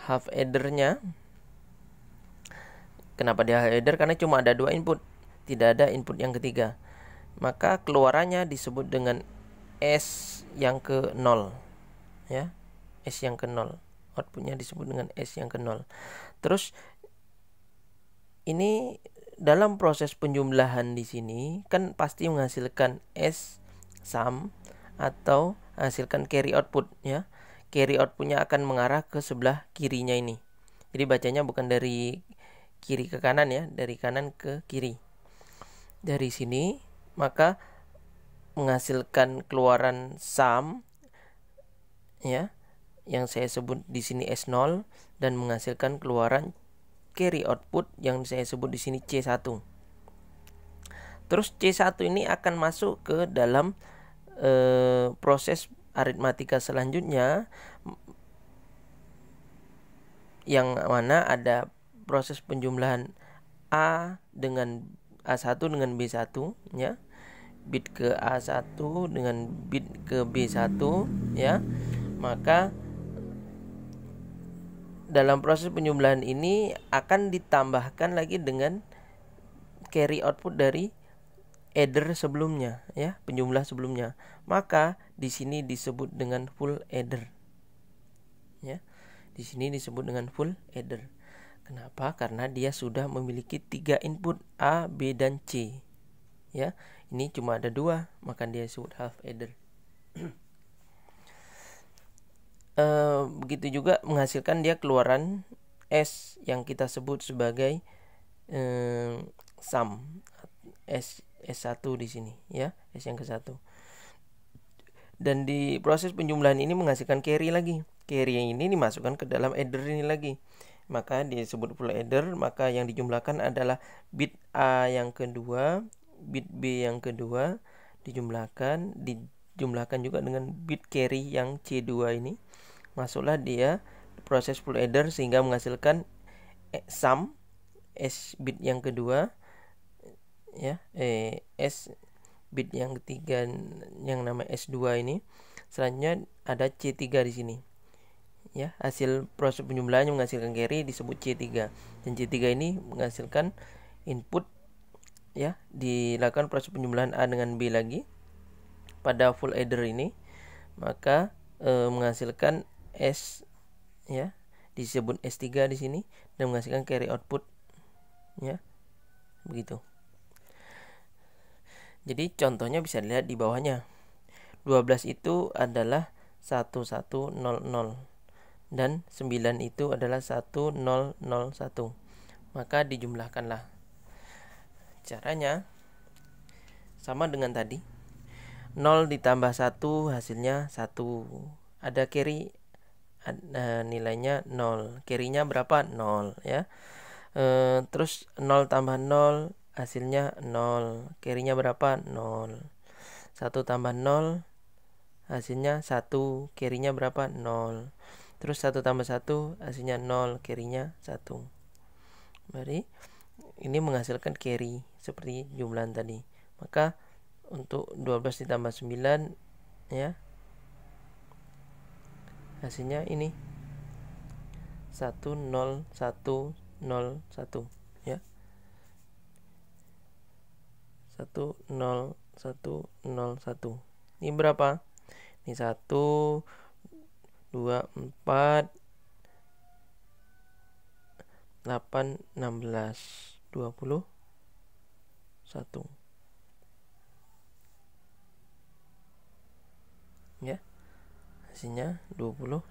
half addernya. Kenapa dia half adder? Karena cuma ada 2 input, tidak ada input yang ketiga. Maka keluarannya disebut dengan S yang ke 0 ya. S yang ke 0. Outputnya disebut dengan S yang ke 0. Terus ini dalam proses penjumlahan di sini kan pasti menghasilkan S sum atau hasilkan carry output ya. Carry outputnya akan mengarah ke sebelah kirinya ini. Jadi bacanya bukan dari kiri ke kanan ya, dari kanan ke kiri. Dari sini maka menghasilkan keluaran sum ya, yang saya sebut di sini S0, dan menghasilkan keluaran carry output yang saya sebut di sini C1. Terus C1 ini akan masuk ke dalam proses aritmatika selanjutnya, yang mana ada proses penjumlahan A dengan A1 dengan B1 ya. Bit ke A1 dengan bit ke B1 ya. Maka dalam proses penjumlahan ini akan ditambahkan lagi dengan carry output dari adder sebelumnya ya, penjumlah sebelumnya. Maka di sini disebut dengan full adder. Ya. Di sini disebut dengan full adder. Kenapa? Karena dia sudah memiliki 3 input A, B dan C. Ya. Ini cuma ada 2, maka dia disebut half adder. Begitu juga menghasilkan dia keluaran S yang kita sebut sebagai sum, S1 di sini ya, S yang ke-1. Dan di proses penjumlahan ini menghasilkan carry lagi. Carry yang ini dimasukkan ke dalam adder ini lagi. Maka disebut full adder. Maka yang dijumlahkan adalah bit A yang kedua, bit B yang kedua dijumlahkan juga dengan bit carry yang C2 ini. Masuklah dia proses full adder sehingga menghasilkan sum S bit yang kedua ya, S bit yang ketiga yang nama S2 ini. Selanjutnya ada C3 di sini. Ya, hasil proses penjumlahan yang menghasilkan carry disebut C3, dan C3 ini menghasilkan input, ya, dilakukan proses penjumlahan A dengan B lagi pada full adder ini, maka menghasilkan S, ya, disebut S3 di sini, dan menghasilkan carry output, ya, begitu. Jadi contohnya bisa dilihat di bawahnya. 12 itu adalah 1100 dan 9 itu adalah 1001. Maka dijumlahkanlah. Caranya sama dengan tadi. 0 ditambah 1 hasilnya 1. Ada carry, nilainya 0. Carry-nya berapa? 0, ya. Terus 0 tambah 0 hasilnya 0. Carry-nya berapa? 0. 1 tambah 0 hasilnya 1. Carry-nya berapa? 0. Terus 1 tambah 1 hasilnya 0, carry-nya 1. Berarti ini menghasilkan carry seperti jumlahan tadi. Maka untuk 12 ditambah 9, ya, hasilnya ini 10101, ya. 10101. Ini berapa? Ini 1 2 4 8 16 21, ya, hasilnya 21.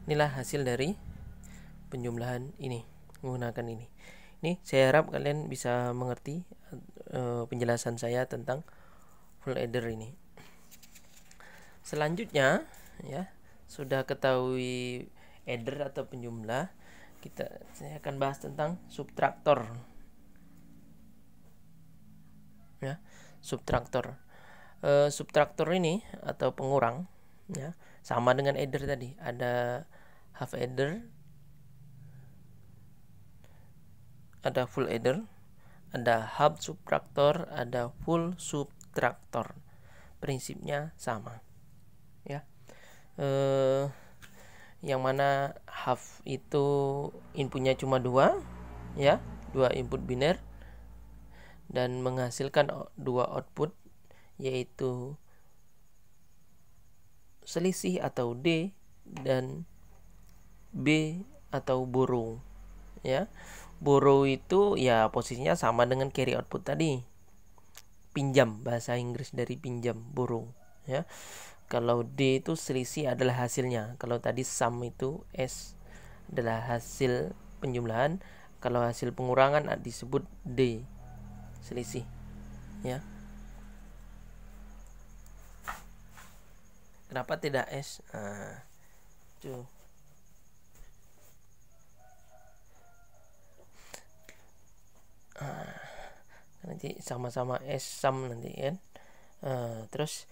Inilah hasil dari penjumlahan ini menggunakan ini. Ini saya harap kalian bisa mengerti penjelasan saya tentang full adder ini. Selanjutnya, ya, sudah ketahui adder atau penjumlah, saya akan bahas tentang subtraktor. Ya, subtraktor. Subtraktor ini atau pengurang, ya, sama dengan adder tadi. Ada half adder, ada full adder, ada half subtraktor, ada full subtraktor. Prinsipnya sama, ya. Yang mana half itu inputnya cuma 2, ya, 2 input biner, dan menghasilkan 2 output, yaitu selisih atau D dan B atau borrow, ya. Borrow itu ya posisinya sama dengan carry output tadi. Pinjam, bahasa Inggris dari pinjam, borrow, ya. Kalau D itu selisih adalah hasilnya. Kalau tadi sum itu S adalah hasil penjumlahan. Kalau hasil pengurangan disebut D, selisih, ya. Kenapa tidak S? Tuh. Nanti sama-sama S sum nanti, kan. Terus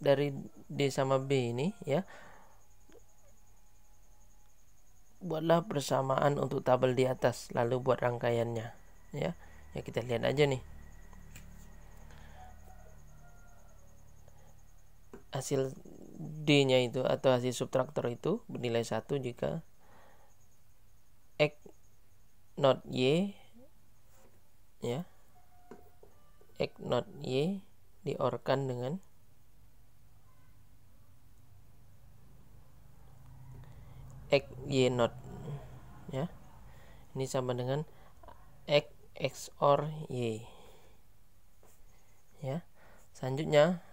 dari D sama B ini, ya, buatlah persamaan untuk tabel di atas, lalu buat rangkaiannya, ya. Ya, kita lihat aja nih. Hasil D-nya itu atau hasil subtraktor itu bernilai 1 jika X not Y, ya, X not Y diorkan dengan X Y not, ya. Ini sama dengan X XOR Y, ya. Selanjutnya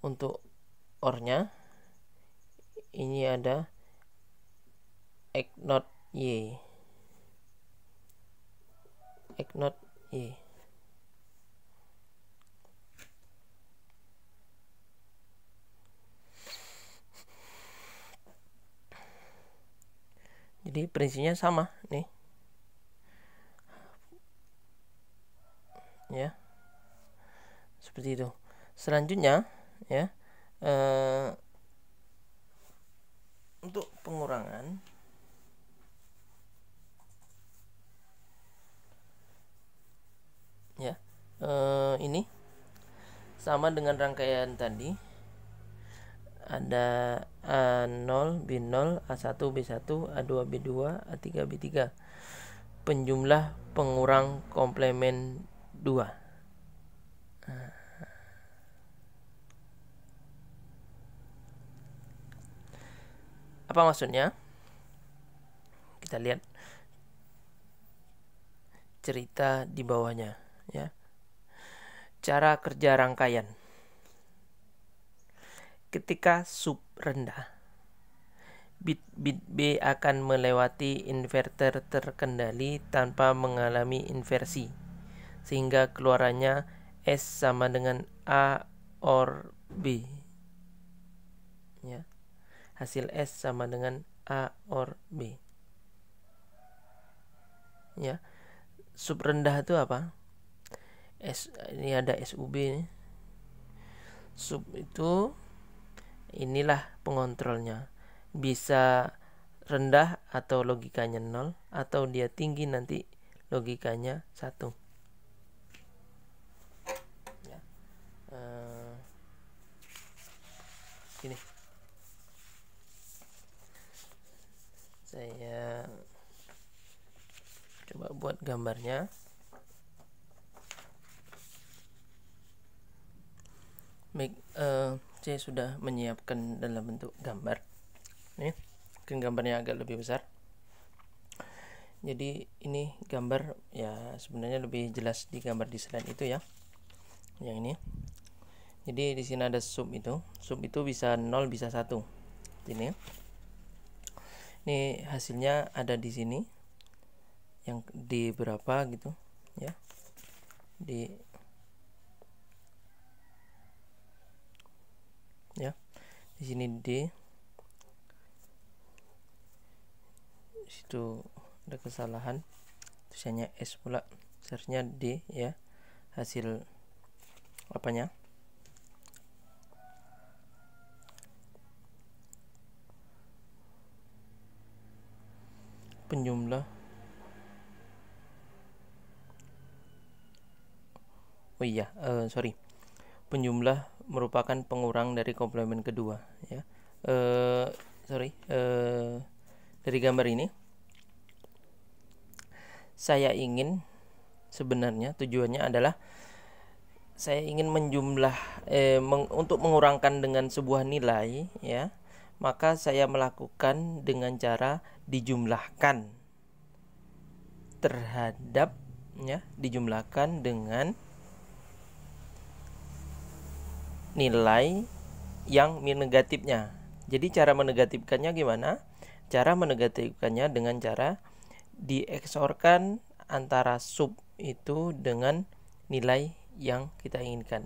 untuk OR-nya ini ada X not Y, X not Y. Jadi prinsipnya sama nih, ya, seperti itu. Selanjutnya, ya, untuk pengurangan, ya, ini sama dengan rangkaian tadi, ada A0 B0 A1 B1 A2 B2 A3 B3, penjumlah pengurang komplemen 2. Apa maksudnya? Kita lihat cerita di bawahnya, ya. Cara kerja rangkaian. Ketika sub rendah, bit B akan melewati inverter terkendali tanpa mengalami inversi, sehingga keluarannya S sama dengan A OR B. Ya. Hasil S sama dengan A OR B. Ya. Sub rendah itu apa? Ini ada SUB nih. Sub itu inilah pengontrolnya. Bisa rendah atau logikanya 0, atau dia tinggi nanti logikanya 1. Ya. Gini. Saya coba buat gambarnya. Baik, saya sudah menyiapkan dalam bentuk gambar. Nih, mungkin gambarnya agak lebih besar. Jadi ini gambar, ya sebenarnya lebih jelas di gambar di slide itu ya. Yang ini. Jadi di sini ada sub itu. Sub itu bisa 0 bisa 1. Ini. Ini hasilnya ada di sini. Yang di berapa gitu, ya. Di sini D, situ ada kesalahan, tulisannya S pula, seharusnya D ya. Hasil apanya? Penjumlah. Oh iya, sorry. Penjumlah merupakan pengurang dari komplemen kedua, ya. Dari gambar ini saya ingin, sebenarnya tujuannya adalah saya ingin menjumlah untuk mengurangkan dengan sebuah nilai, ya. Maka saya melakukan dengan cara dijumlahkan terhadap, ya, dijumlahkan dengan nilai yang negatifnya. Jadi cara menegatifkannya gimana? Cara menegatifkannya dengan cara dieksorkan antara sub itu dengan nilai yang kita inginkan.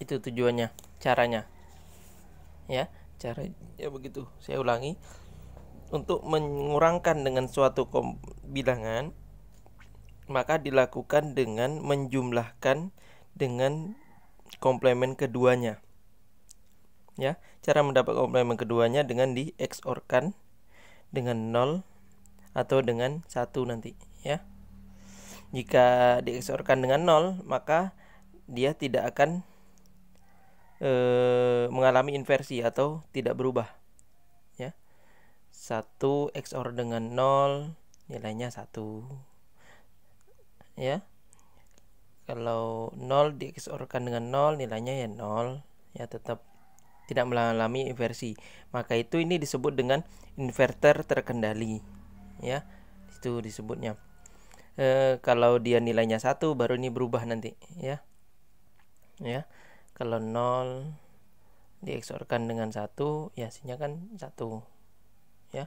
Itu tujuannya, caranya. Ya, cara ya begitu. Saya ulangi. Untuk mengurangkan dengan suatu bilangan, maka dilakukan dengan menjumlahkan dengan komplemen keduanya. Ya, cara mendapat komplemen keduanya dengan dieksorkan dengan 0 atau dengan 1 nanti, ya. Jika dieksorkan dengan 0, maka dia tidak akan mengalami inversi atau tidak berubah, ya. 1 XOR dengan 0 nilainya 1. Ya, kalau 0 dieksorkan dengan 0 nilainya ya 0, ya, tetap tidak mengalami inversi. Maka itu ini disebut dengan inverter terkendali, ya, itu disebutnya. Kalau dia nilainya 1 baru ini berubah nanti, ya. Ya, kalau 0 dieksorkan dengan 1 ya hasilnya kan 1, ya.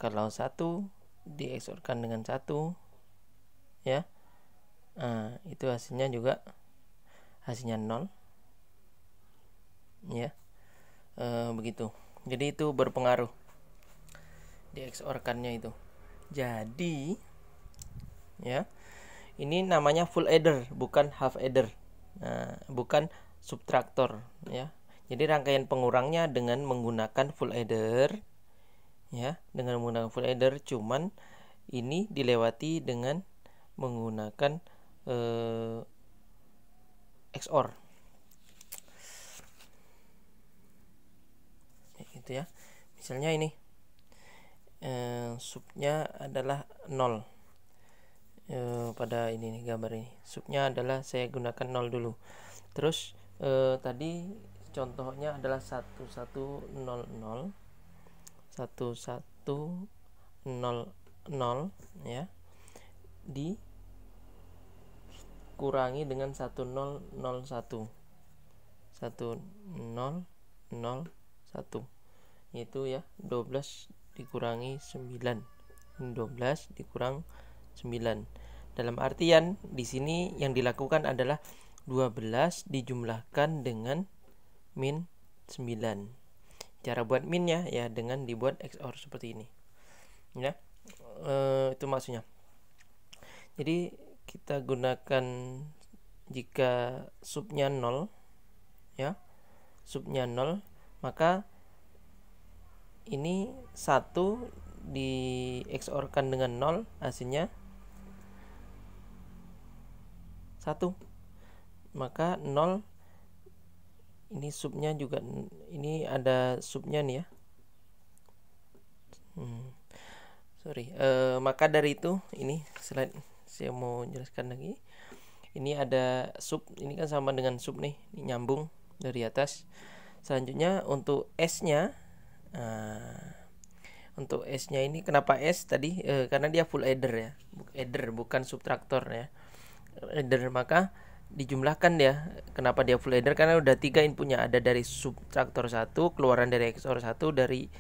Kalau 1 dieksorkan dengan 1, ya, itu hasilnya juga hasilnya 0, ya. Begitu. Jadi itu berpengaruh dieksorkannya itu. Jadi, ya, ini namanya full adder, bukan half adder. Bukan subtraktor, ya. Jadi rangkaian pengurangnya dengan menggunakan full adder, ya dengan menggunakan full adder, cuman ini dilewati dengan menggunakan XOR gitu ya. Misalnya ini subnya adalah 0. Pada ini nih, gambar ini subnya adalah saya gunakan 0 dulu. Terus tadi contohnya adalah 1100 ya, dikurangi dengan 1001 itu ya 12 dikurangi 9. 12 dikurang 9. Dalam artian di sini yang dilakukan adalah 12 dijumlahkan dengan min 9. Cara buat minnya ya dengan dibuat XOR seperti ini. Ya. Itu maksudnya. Jadi kita gunakan jika subnya 0 ya. Subnya 0, maka ini 1 di XOR-kan dengan 0, hasilnya 1. Maka 0 ini subnya juga, ini ada subnya nih ya. Maka dari itu ini slide saya mau jelaskan lagi. Ini ada sub, ini kan sama dengan sub nih, ini nyambung dari atas. Selanjutnya untuk S-nya, untuk S-nya ini kenapa S tadi? Karena dia full adder ya, adder bukan subtraktor ya. Adder, maka dijumlahkan dia. Kenapa dia full adder? Karena udah 3 inputnya, ada dari subtraktor 1, keluaran dari XOR 1, dari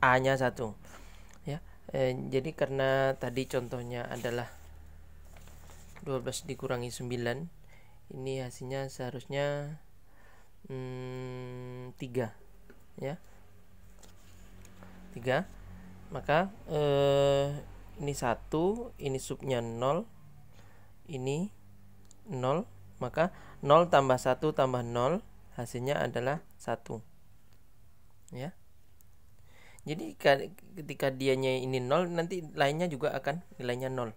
A-nya 1 ya. Jadi karena tadi contohnya adalah 12 dikurangi 9, ini hasilnya seharusnya 3 ya, 3. Maka ini 1, ini subnya 0, ini 0, maka 0 tambah 1 tambah 0 hasilnya adalah 1 ya. Jadi ketika dianya ini 0, nanti lainnya juga akan nilainya 0.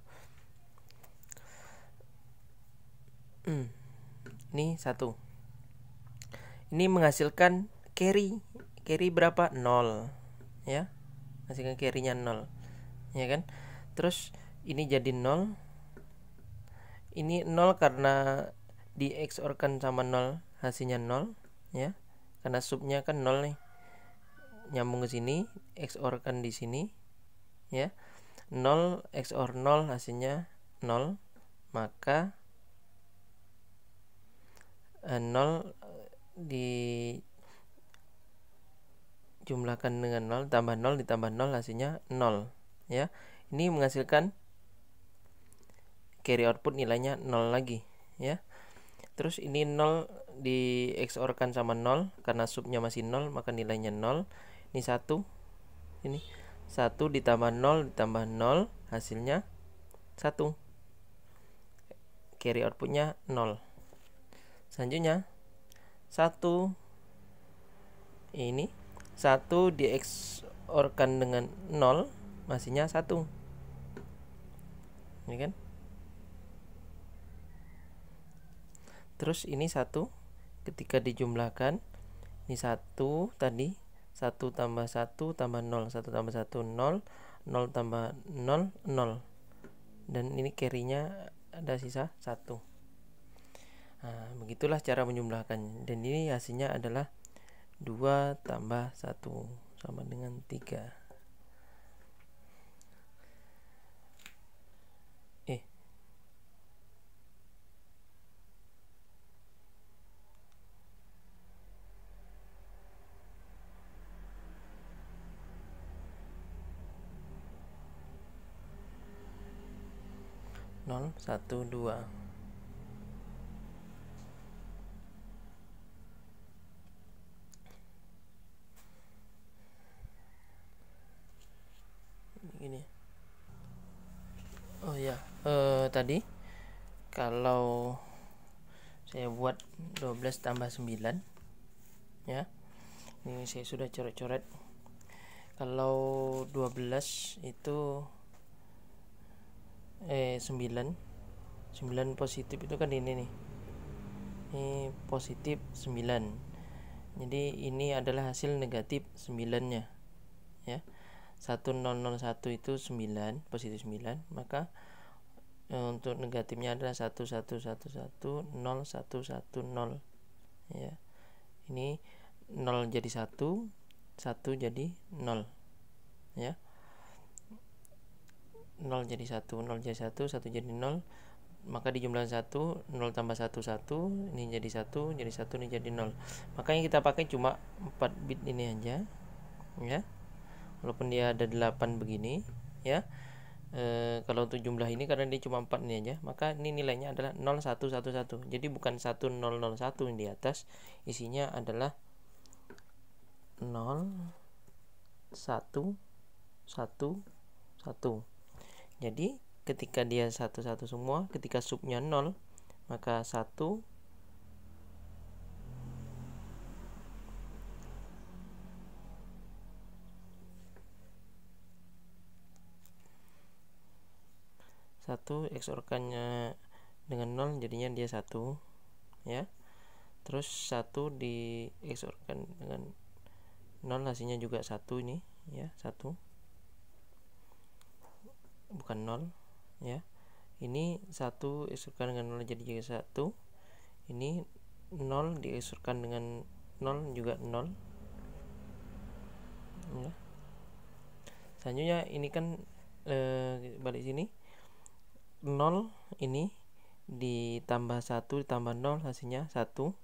Ini 1. Ini menghasilkan carry. Carry berapa? 0 ya. Menghasilkan carry-nya 0 ya kan. Terus ini jadi 0. Ini 0 karena di XOR-kan sama 0, hasilnya 0 ya. Karena subnya kan 0 nih. Nyambung ke sini, XOR-kan di sini ya. 0 XOR 0 hasilnya 0. Maka 0 dijumlahkan dengan 0 tambah 0 ditambah 0 hasilnya 0 ya. Ini menghasilkan carry output nilainya 0 lagi ya. Terus ini 0 di XOR-kan sama 0, karena subnya masih 0 maka nilainya 0. Ini 1. Ini 1 ditambah 0 ditambah 0 hasilnya 1. Carry outputnya 0. Selanjutnya 1, ini 1 di XOR-kan dengan 0, masihnya 1. Ini kan. Terus ini 1 ketika dijumlahkan, ini 1 tadi, 1 tambah 1 tambah 0, 1 tambah 1 0, 0 tambah 0 0. Dan ini carry-nya ada sisa 1. Nah, begitulah cara menjumlahkan. Dan ini hasilnya adalah 2 tambah 1 sama dengan 3. 0 1 2. Gini. Oh ya, tadi kalau saya buat 12 tambah 9 ya. Ini saya sudah coret-coret. Kalau 12 itu 9 positif itu kan ini nih. Ini positif 9. Jadi ini adalah hasil negatif 9-nya ya. 1001 itu 9, positif 9, maka untuk negatifnya adalah 1111 0110 ya. Ini 0 jadi 1, 1 jadi 0 ya. 0 jadi 1, 0 jadi 1, 1 jadi 0, maka dijumlahkan 1, 0 tambah 1, 1, ini jadi 1, jadi 1, ini jadi 0. Makanya kita pakai cuma 4 bit ini aja ya. Walaupun dia ada 8 begini ya. Kalau untuk jumlah ini karena dia cuma 4 ini aja, maka ini nilainya adalah 0111. Jadi bukan 1001 yang di atas, isinya adalah 0 1 1 1. Jadi ketika dia 1 semua, ketika subnya 0, maka 1 XOR-kannya dengan 0 jadinya dia 1 ya. Terus 1 di XOR-kan dengan 0 hasilnya juga 1 ini ya, 1 bukan 0 ya. Ini 1 XOR-kan dengan 0 jadi juga 1. Ini 0 di XOR-kan dengan 0 juga 0 ya. Selanjutnya ini kan balik sini, 0 ini ditambah 1 ditambah 0 hasilnya 1,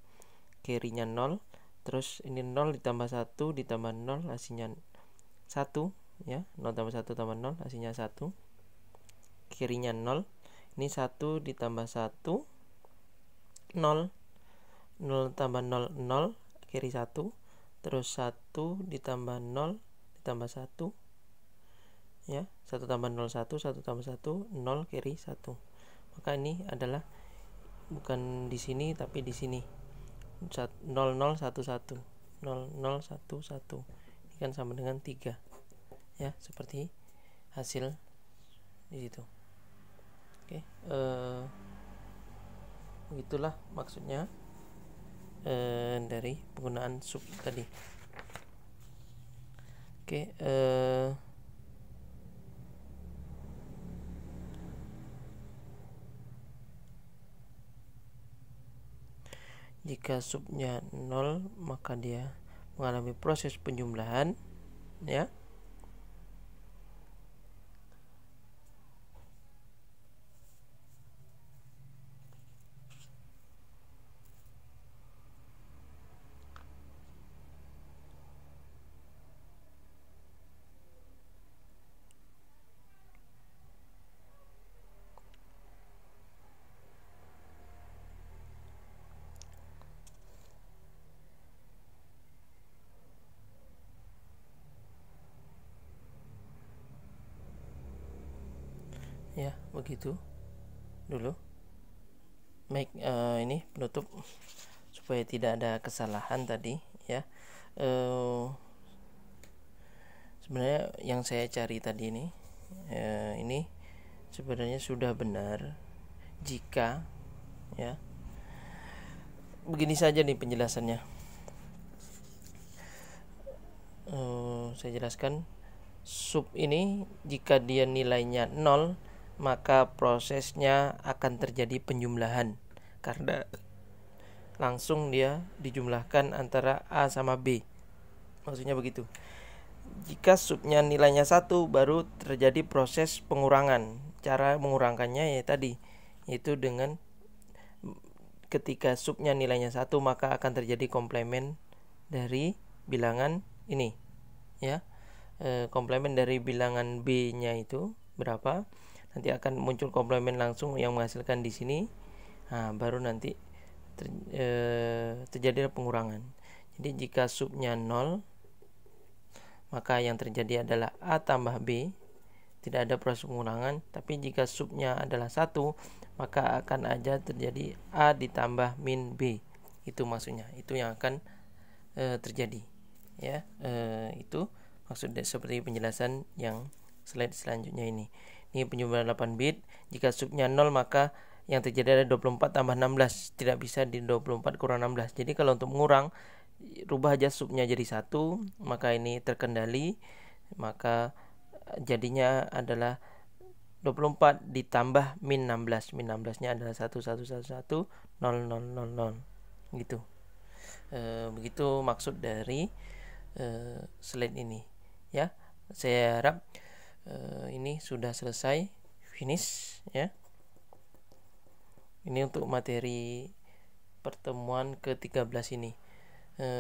carry-nya 0. Terus ini 0 ditambah 1 ditambah 0 hasilnya 1 ya. 0 tambah 1 tambah 0 hasilnya 1, carry-nya 0. Ini 1 ditambah 1 0, 0 tambah 0 0, carry 1. Terus 1 ditambah 0 ditambah 1 ya, 1 tambah 0 1, 1 tambah 1 0, carry 1. Maka ini adalah bukan di sini tapi di sini 0011 0011. Ini kan sama dengan 3 ya, seperti hasil di situ. Oke, begitulah maksudnya dari penggunaan sub tadi. Oke, jika subnya 0 maka dia mengalami proses penjumlahan ya. Ya, begitu dulu. Baik, ini penutup supaya tidak ada kesalahan tadi ya. Sebenarnya yang saya cari tadi ini sebenarnya sudah benar jika ya. Begini saja nih penjelasannya. Saya jelaskan, sub ini jika dia nilainya 0 maka prosesnya akan terjadi penjumlahan karena langsung dia dijumlahkan antara A sama B. Maksudnya begitu. Jika subnya nilainya 1 baru terjadi proses pengurangan. Cara mengurangkannya ya tadi, yaitu dengan ketika subnya nilainya 1 maka akan terjadi komplemen dari bilangan ini ya. Komplemen dari bilangan B-nya itu berapa? Nanti akan muncul komplemen langsung yang menghasilkan di sini. Nah, baru nanti terjadi pengurangan. Jadi jika subnya 0 maka yang terjadi adalah A tambah B, tidak ada proses pengurangan. Tapi jika subnya adalah 1 maka akan aja terjadi A ditambah min B. Itu maksudnya, itu yang akan terjadi ya. Itu maksudnya seperti penjelasan yang slide selanjutnya ini. Ini penjumlahan 8 bit. Jika subnya 0 maka yang terjadi adalah 24 tambah 16. Tidak bisa di 24 kurang 16. Jadi kalau untuk mengurang, rubah aja subnya jadi 1, maka ini terkendali. Maka jadinya adalah 24 ditambah min 16. Min 16-nya adalah 1111 0000 gitu. Begitu maksud dari slide ini ya. Saya harap ini sudah selesai, finish ya. Ini untuk materi pertemuan ke-13 ini.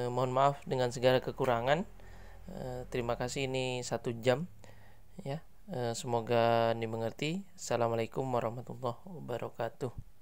Mohon maaf dengan segala kekurangan. Terima kasih, ini 1 jam ya. Semoga dimengerti. Assalamualaikum warahmatullahi wabarakatuh.